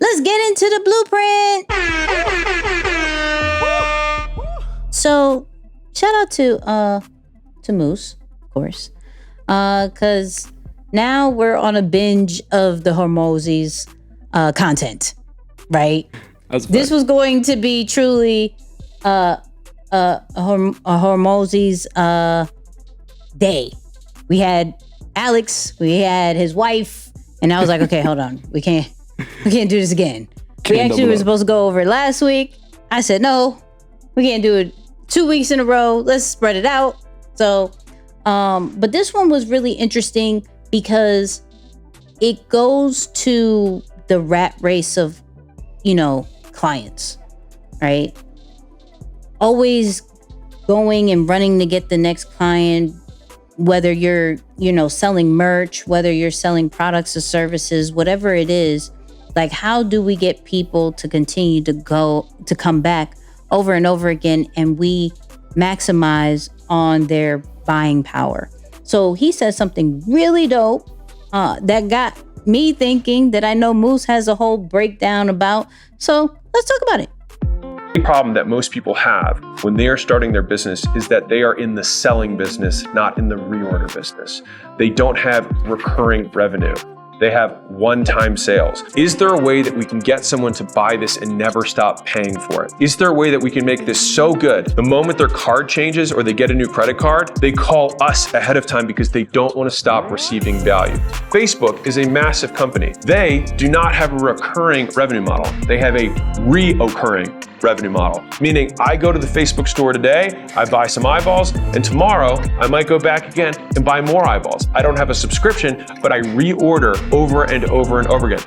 Let's get into the blueprint. So, shout out to Moose, of course, because now we're on a binge of the Hormozi's content, right? This was going to be truly a Hormozi's day. We had Alex, we had his wife, and I was like, okay, hold on, we can't do this again. We actually were supposed to go over it last week. I said no, we can't do it 2 weeks in a row. Let's spread it out. So, but this one was really interesting because it goes to the rat race of, clients, right? Always going and running to get the next client, whether you're, selling merch, whether you're selling products or services, whatever it is. Like, how do we get people to continue to come back over and over again, and we maximize on their buying power? So he says something really dope that got me thinking that I know Moose has a whole breakdown about. So let's talk about it. The problem that most people have when they are starting their business is that they are in the selling business, not in the reorder business. They don't have recurring revenue. They have one-time sales. Is there a way that we can get someone to buy this and never stop paying for it? Is there a way that we can make this so good, the moment their card changes or they get a new credit card, they call us ahead of time because they don't want to stop receiving value? Facebook is a massive company. They do not have a recurring revenue model. They have a reoccurring revenue model, meaning I go to the Facebook store today, I buy some eyeballs, and tomorrow I might go back again and buy more eyeballs. I don't have a subscription, but I reorder over and over and over again.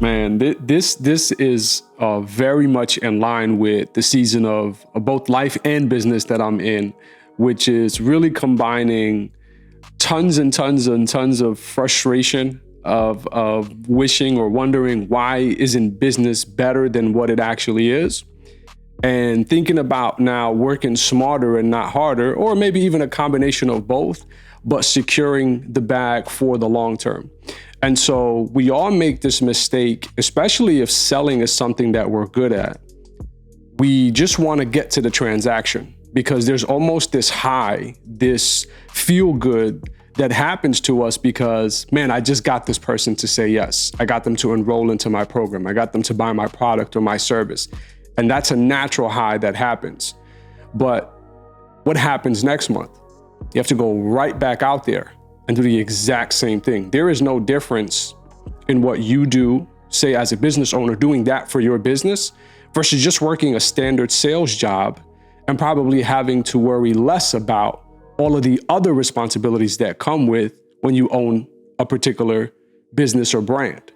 Man, this is very much in line with the season of both life and business that I'm in, which is really combining tons and tons and tons of frustration of wishing or wondering why isn't business better than what it actually is, and thinking about now working smarter and not harder, or maybe even a combination of both, but securing the bag for the long term. And so we all make this mistake, especially if selling is something that we're good at. We just want to get to the transaction because there's almost this high, this feel good that happens to us because, man, I just got this person to say yes. I got them to enroll into my program. I got them to buy my product or my service. And that's a natural high that happens. But what happens next month? You have to go right back out there and do the exact same thing. There is no difference in what you do, say as a business owner, doing that for your business versus just working a standard sales job and probably having to worry less about all of the other responsibilities that come with when you own a particular business or brand,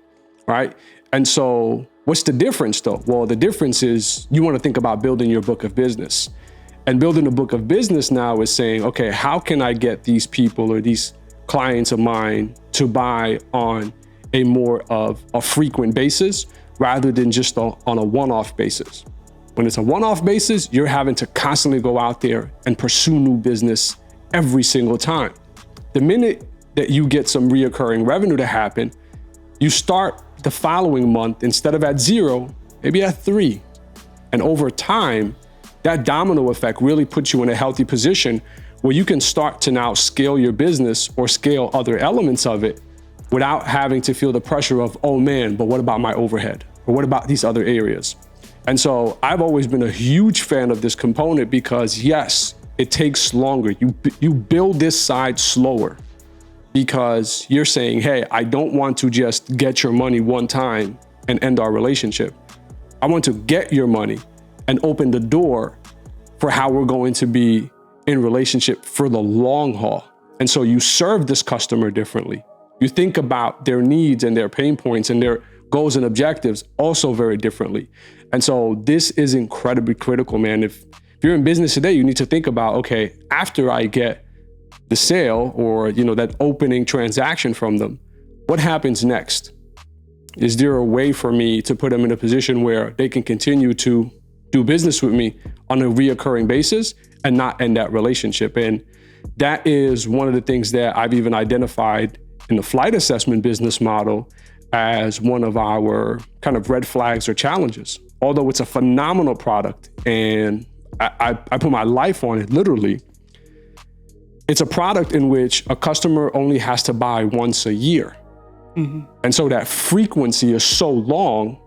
right? And so what's the difference though? Well, the difference is you want to think about building your book of business. And building a book of business now is saying, okay, how can I get these people or these clients of mine to buy on a more of a frequent basis rather than just on a one-off basis? When it's a one-off basis, you're having to constantly go out there and pursue new business every single time. The minute that you get some reoccurring revenue to happen, you start the following month, instead of at 0, maybe at 3. And over time, that domino effect really puts you in a healthy position where you can start to now scale your business or scale other elements of it without having to feel the pressure of, oh man, but what about my overhead? Or what about these other areas? And so I've always been a huge fan of this component because yes, it takes longer. You build this side slower because you're saying, hey, I don't want to just get your money one time and end our relationship. I want to get your money and open the door for how we're going to be in relationship for the long haul. And so you serve this customer differently. You think about their needs and their pain points and their goals and objectives also very differently. And so this is incredibly critical, man. If you're in business today, you need to think about, okay, after I get the sale or, that opening transaction from them, what happens next? Is there a way for me to put them in a position where they can continue to do business with me on a reoccurring basis and not end that relationship? And that is one of the things that I've even identified in the flight assessment business model as one of our kind of red flags or challenges. Although it's a phenomenal product and I put my life on it, literally, it's a product in which a customer only has to buy once a year. And so that frequency is so long.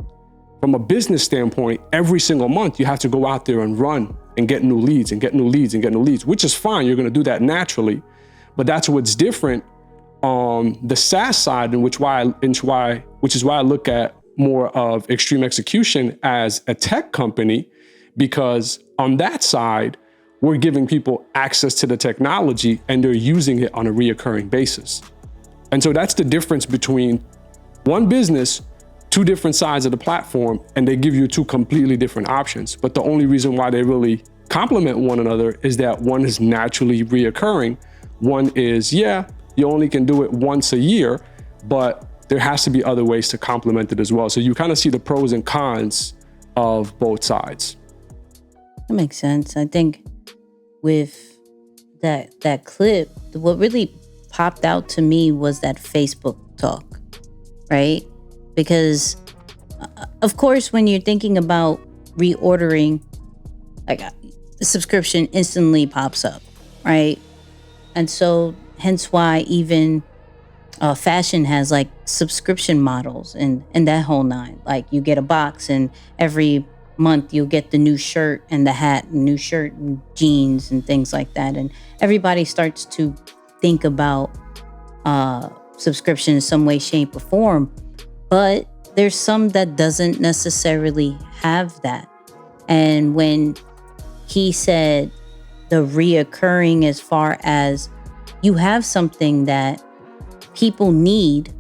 From a business standpoint, every single month, you have to go out there and run and get new leads and get new leads and get new leads, which is fine. You're going to do that naturally. But that's what's different on the SaaS side, which is why I look at more of Extreme Execution as a tech company, because on that side, we're giving people access to the technology and they're using it on a reoccurring basis. And so that's the difference between one business, two different sides of the platform, and they give you two completely different options. But the only reason why they really complement one another is that one is naturally reoccurring. One is, you only can do it once a year, but there has to be other ways to complement it as well. So you kind of see the pros and cons of both sides. That makes sense. I think with that clip, what really popped out to me was that Facebook talk, right? Because, of course, when you're thinking about reordering, like the subscription instantly pops up, right? And so hence why even fashion has like subscription models and that whole nine. Like you get a box and every month you'll get the new shirt and the hat and new shirt and jeans and things like that. And everybody starts to think about subscription in some way, shape, or form. But there's some that doesn't necessarily have that. And when he said the reoccurring, as far as you have something that people need,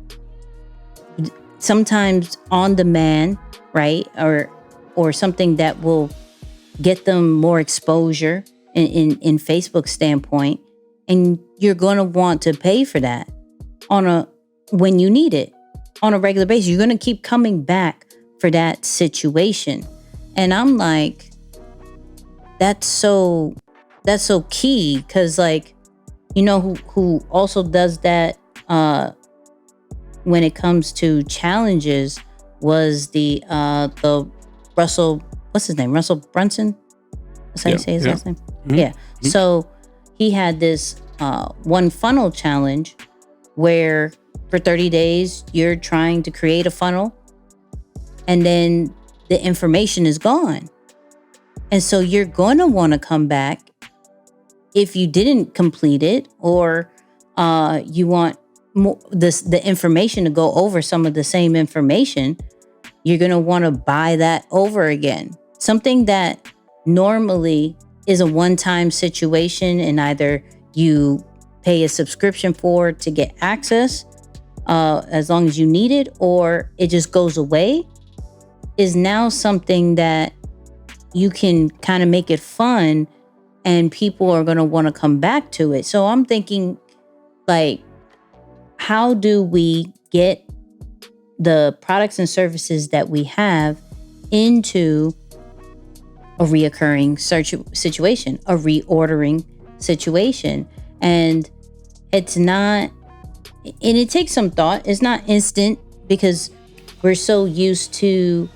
sometimes on demand, right? Or something that will get them more exposure in Facebook's standpoint. And you're going to want to pay for that when you need it. On a regular basis, you're going to keep coming back for that situation. And I'm like, that's so key, because like, you know who also does that when it comes to challenges was the Russell, what's his name? Russell Brunson? That's how you say his last name? Mm-hmm. Yeah. Mm-hmm. So he had this one funnel challenge where for 30 days, you're trying to create a funnel and then the information is gone. And so you're going to want to come back if you didn't complete it, or you want the information to go over some of the same information. You're going to want to buy that over again. Something that normally is a one-time situation and either you pay a subscription for to get access as long as you need it, or it just goes away, is now something that you can kind of make it fun and people are going to want to come back to it. So I'm thinking, like, how do we get the products and services that we have into a reoccurring search situation, a reordering situation? And it's not, and it takes some thought. It's not instant because we're so used to,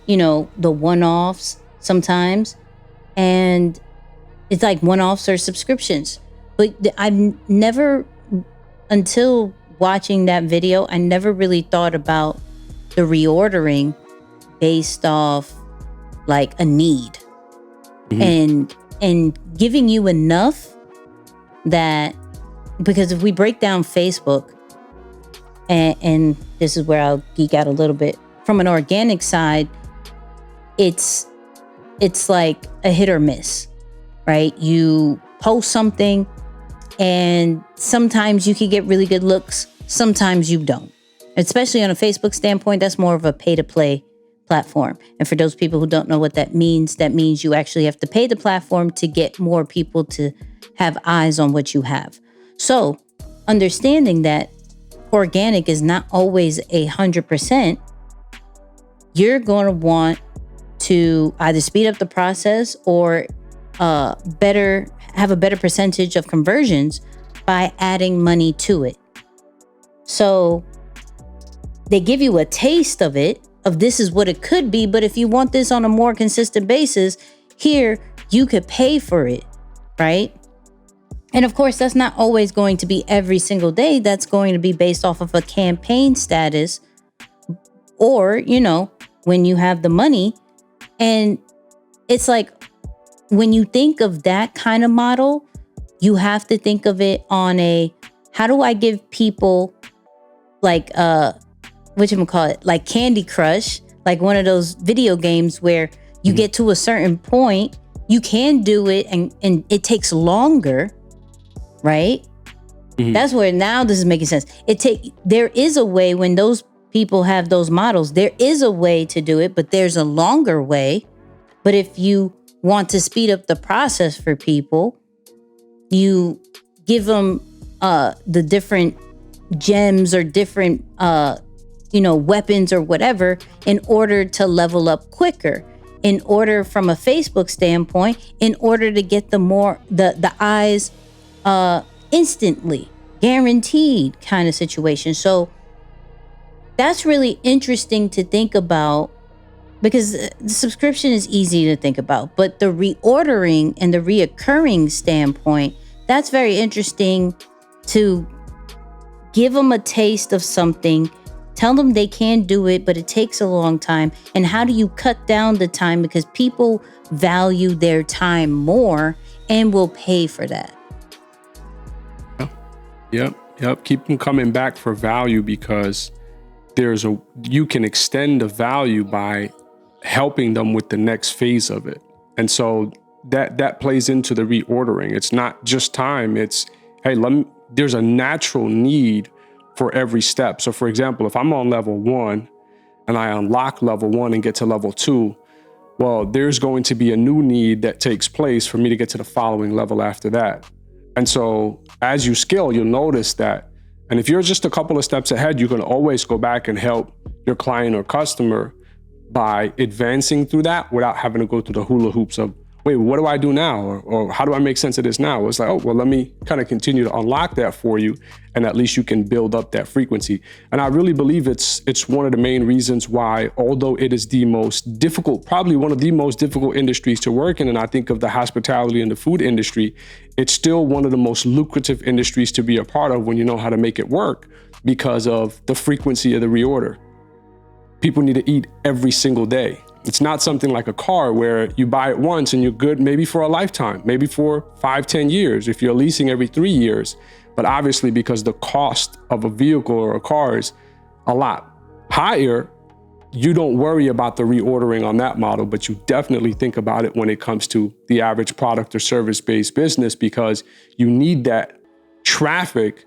the one-offs sometimes. And it's like one-offs or subscriptions. But I've never, until watching that video, I never really thought about the reordering based off like a need. Mm-hmm. and giving you enough that, because if we break down Facebook, and this is where I'll geek out a little bit, from an organic side, it's like a hit or miss, right? You post something and sometimes you can get really good looks, sometimes you don't. Especially on a Facebook standpoint, that's more of a pay-to-play platform. And for those people who don't know what that means you actually have to pay the platform to get more people to have eyes on what you have. So understanding that organic is not always 100%, you're going to want to either speed up the process or better have a better percentage of conversions by adding money to it. So they give you a taste of it, of this is what it could be. But if you want this on a more consistent basis, here you could pay for it, right? And of course, that's not always going to be every single day. That's going to be based off of a campaign status, or, you know, when you have the money. And it's like, when you think of that kind of model, you have to think of it on a, how do I give people like, whatchamacallit, like Candy Crush, like one of those video games where you get to a certain point, you can do it and it takes longer, right? That's where now this is making sense. There is a way, when those people have those models, there is a way to do it, but there's a longer way. But if you want to speed up the process for people, you give them the different gems or different weapons or whatever in order to level up quicker. In order, from a Facebook standpoint, in order to get the eyes instantly, guaranteed kind of situation. So that's really interesting to think about, because the subscription is easy to think about, but the reordering and the reoccurring standpoint, that's very interesting to give them a taste of something, tell them they can do it, but it takes a long time. And how do you cut down the time? Because people value their time more and will pay for that. Yep. Keep them coming back for value, because you can extend the value by helping them with the next phase of it. And so that plays into the reordering. It's not just time. It's, hey, there's a natural need for every step. So for example, if I'm on level 1 and I unlock level 1 and get to level 2, well, there's going to be a new need that takes place for me to get to the following level after that. And so as you scale, you'll notice that. And if you're just a couple of steps ahead, you can always go back and help your client or customer by advancing through that without having to go through the hula hoops of, wait, what do I do now? Or how do I make sense of this now? It's like, oh, well, let me kind of continue to unlock that for you. And at least you can build up that frequency. And I really believe it's one of the main reasons why, although it is the most difficult, probably one of the most difficult industries to work in, and I think of the hospitality and the food industry, it's still one of the most lucrative industries to be a part of when you know how to make it work, because of the frequency of the reorder. People need to eat every single day. It's not something like a car where you buy it once and you're good maybe for a lifetime, maybe for 5-10 years, if you're leasing every 3 years. But obviously, because the cost of a vehicle or a car is a lot higher, you don't worry about the reordering on that model, but you definitely think about it when it comes to the average product or service-based business, because you need that traffic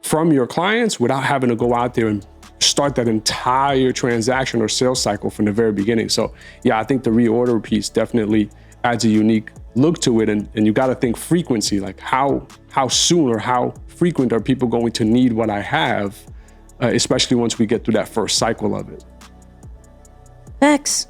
from your clients without having to go out there and start that entire transaction or sales cycle from the very beginning. So yeah, I think the reorder piece definitely adds a unique look to it. And you got to think frequency, like how soon or how frequent are people going to need what I have, especially once we get through that first cycle of it. Facts.